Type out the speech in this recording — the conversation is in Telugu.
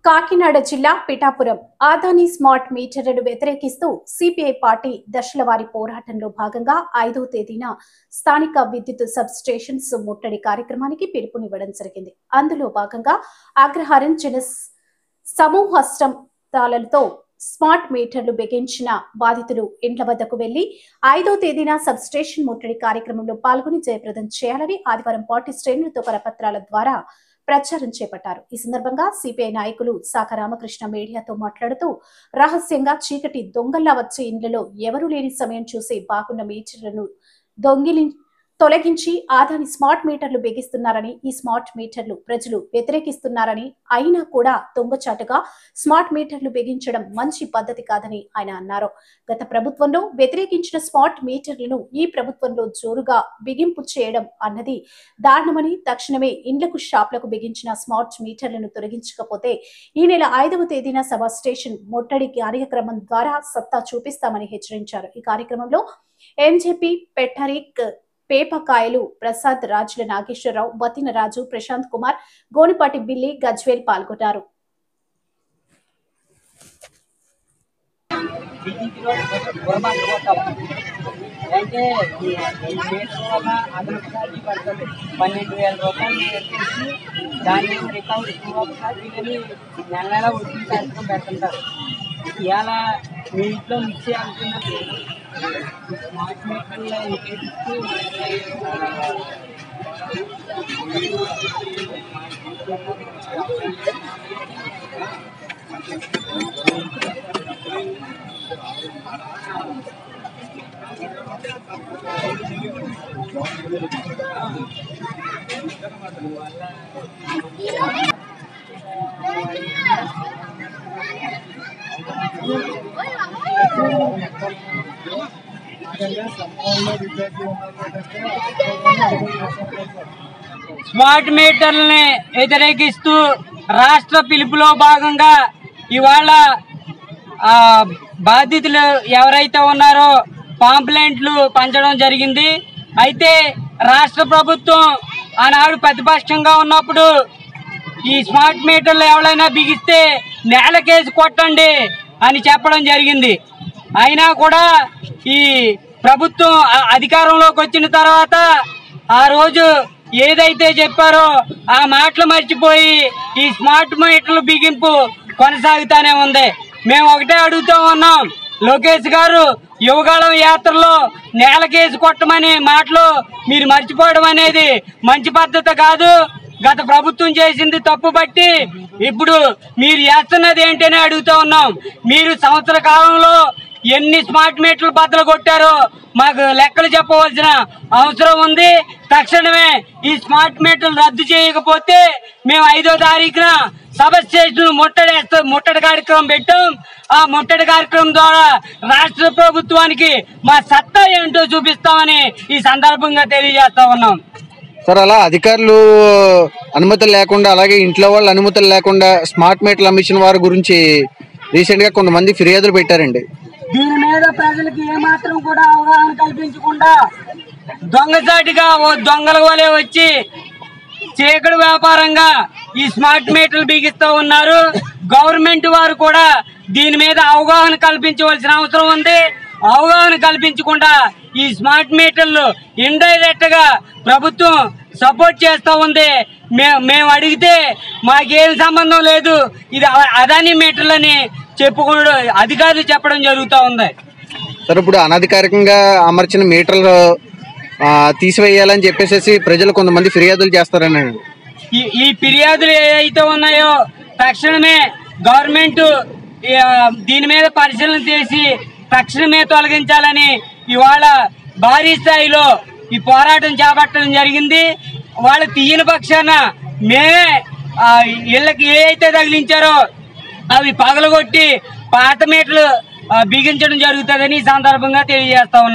కాకినాడ జిల్లా పిఠాపురం ఆదాని స్మార్ట్ మీటర్లను వ్యతిరేకిస్తూ సిపిఐ పార్టీ దశలవారీ పోరాటంలో భాగంగా 5వ తేదీన స్థానిక విద్యుత్ సబ్ స్టేషన్స్ ముట్టడి కార్యక్రమానికి పిలుపునివ్వడం జరిగింది. అందులో భాగంగా అగ్రహారం జన సమూహస్తంభాలతో స్మార్ట్ మీటర్లు బిగించిన బాధితులు ఇండ్ల వద్దకు వెళ్లి 5వ తేదీన సబ్ స్టేషన్ ముట్టడి కార్యక్రమంలో పాల్గొని జయప్రదం చేయాలని ఆదివారం పార్టీ శ్రేణులతో కరపత్రాల ద్వారా ప్రచారం చేపట్టారు. ఈ సందర్భంగా సిపిఐ నాయకులు శాఖ రామకృష్ణ మీడియాతో మాట్లాడుతూ రహస్యంగా చీకటి దొంగల్లా వచ్చే ఇండ్లలో ఎవరూ లేని సమయం చూసి బాగున్న మీటర్లను తొలగించి ఆదాని స్మార్ట్ మీటర్లు బిగిస్తున్నారని, ఈ స్మార్ట్ మీటర్లు ప్రజలు వ్యతిరేకిస్తున్నారని, అయినా కూడా దొంగచాటుగా స్మార్ట్ మీటర్లు బిగించడం మంచి పద్ధతి కాదని ఆయన అన్నారు. గత ప్రభుత్వంలో వ్యతిరేకించిన స్మార్ట్ మీటర్లను ఈ ప్రభుత్వంలో జోరుగా బిగింపు చేయడం అన్నది దారుణమని, తక్షణమే ఇండ్లకు షాప్లకు బిగించిన స్మార్ట్ మీటర్లను తొలగించకపోతే ఈ నెల 5వ తేదీన సబ్ స్టేషన్ ముట్టడి కార్యక్రమం ద్వారా సత్తా చూపిస్తామని హెచ్చరించారు. ఈ కార్యక్రమంలో ఎంజేపీ పెట్టరిక్ పేపకాయలు ప్రసాద్, రాజుల నాగేశ్వరరావు, బతిన రాజు, ప్రశాంత్ కుమార్, గోనిపాటి బిల్లి, గజ్వేల్ పాల్గొన్నారు. ఇలా మీ ఇంట్లో మిక్సీ అనుకున్నప్పుడు స్మార్ట్ మీటర్లో ఉపయోగిస్తూ స్మార్ట్ మీటర్లని వ్యతిరేకిస్తూ రాష్ట్ర పిలుపులో భాగంగా ఇవాళ బాధితులు ఎవరైతే ఉన్నారో పాంప్లెంట్లు పంచడం జరిగింది. అయితే రాష్ట్ర ప్రభుత్వం ఆనాడు ప్రతిపక్షంగా ఉన్నప్పుడు ఈ స్మార్ట్ మీటర్లు ఎవరైనా బిగిస్తే నేలకేసి కొట్టండి అని చెప్పడం జరిగింది. అయినా కూడా ఈ ప్రభుత్వం అధికారంలోకి వచ్చిన తర్వాత ఆ రోజు ఏదైతే చెప్పారో ఆ మాటలు మర్చిపోయి ఈ స్మార్ట్ మీటర్లు బిగింపు కొనసాగుతానే ఉంది. మేము ఒకటే అడుగుతూ ఉన్నాం, లోకేష్ గారు యువగాళం యాత్రలో నేలకేసి కొట్టమనే మాటలు మీరు మర్చిపోవడం అనేది మంచి పద్ధతి కాదు. గత ప్రభుత్వం చేసింది తప్పు బట్టి ఇప్పుడు మీరు చేస్తున్నది ఏంటని అడుగుతూ ఉన్నాం. మీరు సంవత్సర కాలంలో ఎన్ని స్మార్ట్ మీటర్లు బద్దలు కొట్టారో మాకు లెక్కలు చెప్పవలసిన అవసరం ఉంది. తక్షణమే ఈ స్మార్ట్ మీటర్లు రద్దు చేయకపోతే మేము 5వ తారీఖున సబ్ స్టేషన్ ముట్టడి కార్యక్రమం పెట్టాం. ఆ ముట్టడి కార్యక్రమం ద్వారా రాష్ట్ర ప్రభుత్వానికి మా సత్తా ఏంటో చూపిస్తామని ఈ సందర్భంగా తెలియజేస్తా ఉన్నాం. సార్, అలా అధికారులు అనుమతులు లేకుండా, అలాగే ఇంట్లో వాళ్ళ అనుమతులు లేకుండా స్మార్ట్ మీటర్లు అమ్మించిన వారి గురించి రీసెంట్ గా కొంతమంది ఫిర్యాదులు పెట్టారండి. దీని మీద ప్రజలకు ఏమాత్రం కూడా అవగాహన కల్పించకుండా దొంగచాటిగా దొంగల వలె వచ్చి చీకటి వ్యాపారంగా ఈ స్మార్ట్ మీటర్లు బిగిస్తూ ఉన్నారు. గవర్నమెంట్ వారు కూడా దీని మీద అవగాహన కల్పించవలసిన అవసరం ఉంది. అవగాహన కల్పించకుండా ఈ స్మార్ట్ మీటర్లు ఇండైరెక్ట్ గా ప్రభుత్వం సపోర్ట్ చేస్తూ ఉంది. మేము అడిగితే మాకేం సంబంధం లేదు, ఇది అదాని మీటర్లని చెప్పుకోవడం అధికారులు చెప్పడం జరుగుతూ ఉంది. సార్, ఇప్పుడు అనధికారికంగా అమర్చిన మీటర్లు తీసివేయాలని చెప్పేసి ప్రజలు కొంతమంది ఫిర్యాదులు చేస్తారని. ఈ ఫిర్యాదులు ఏవైతే ఉన్నాయో తక్షణమే గవర్నమెంట్ దీని మీద పరిశీలన చేసి తక్షణమే తొలగించాలని ఇవాళ భారీ స్థాయిలో ఈ పోరాటం చేపట్టడం జరిగింది. వాళ్ళు తీయని పక్షాన మేమే ఇళ్ళకి ఏ అయితే తగిలించారో అవి పగలగొట్టి పాత మీటర్లు బిగించడం జరుగుతుందని ఈ సందర్భంగా తెలియజేస్తా ఉన్నాం.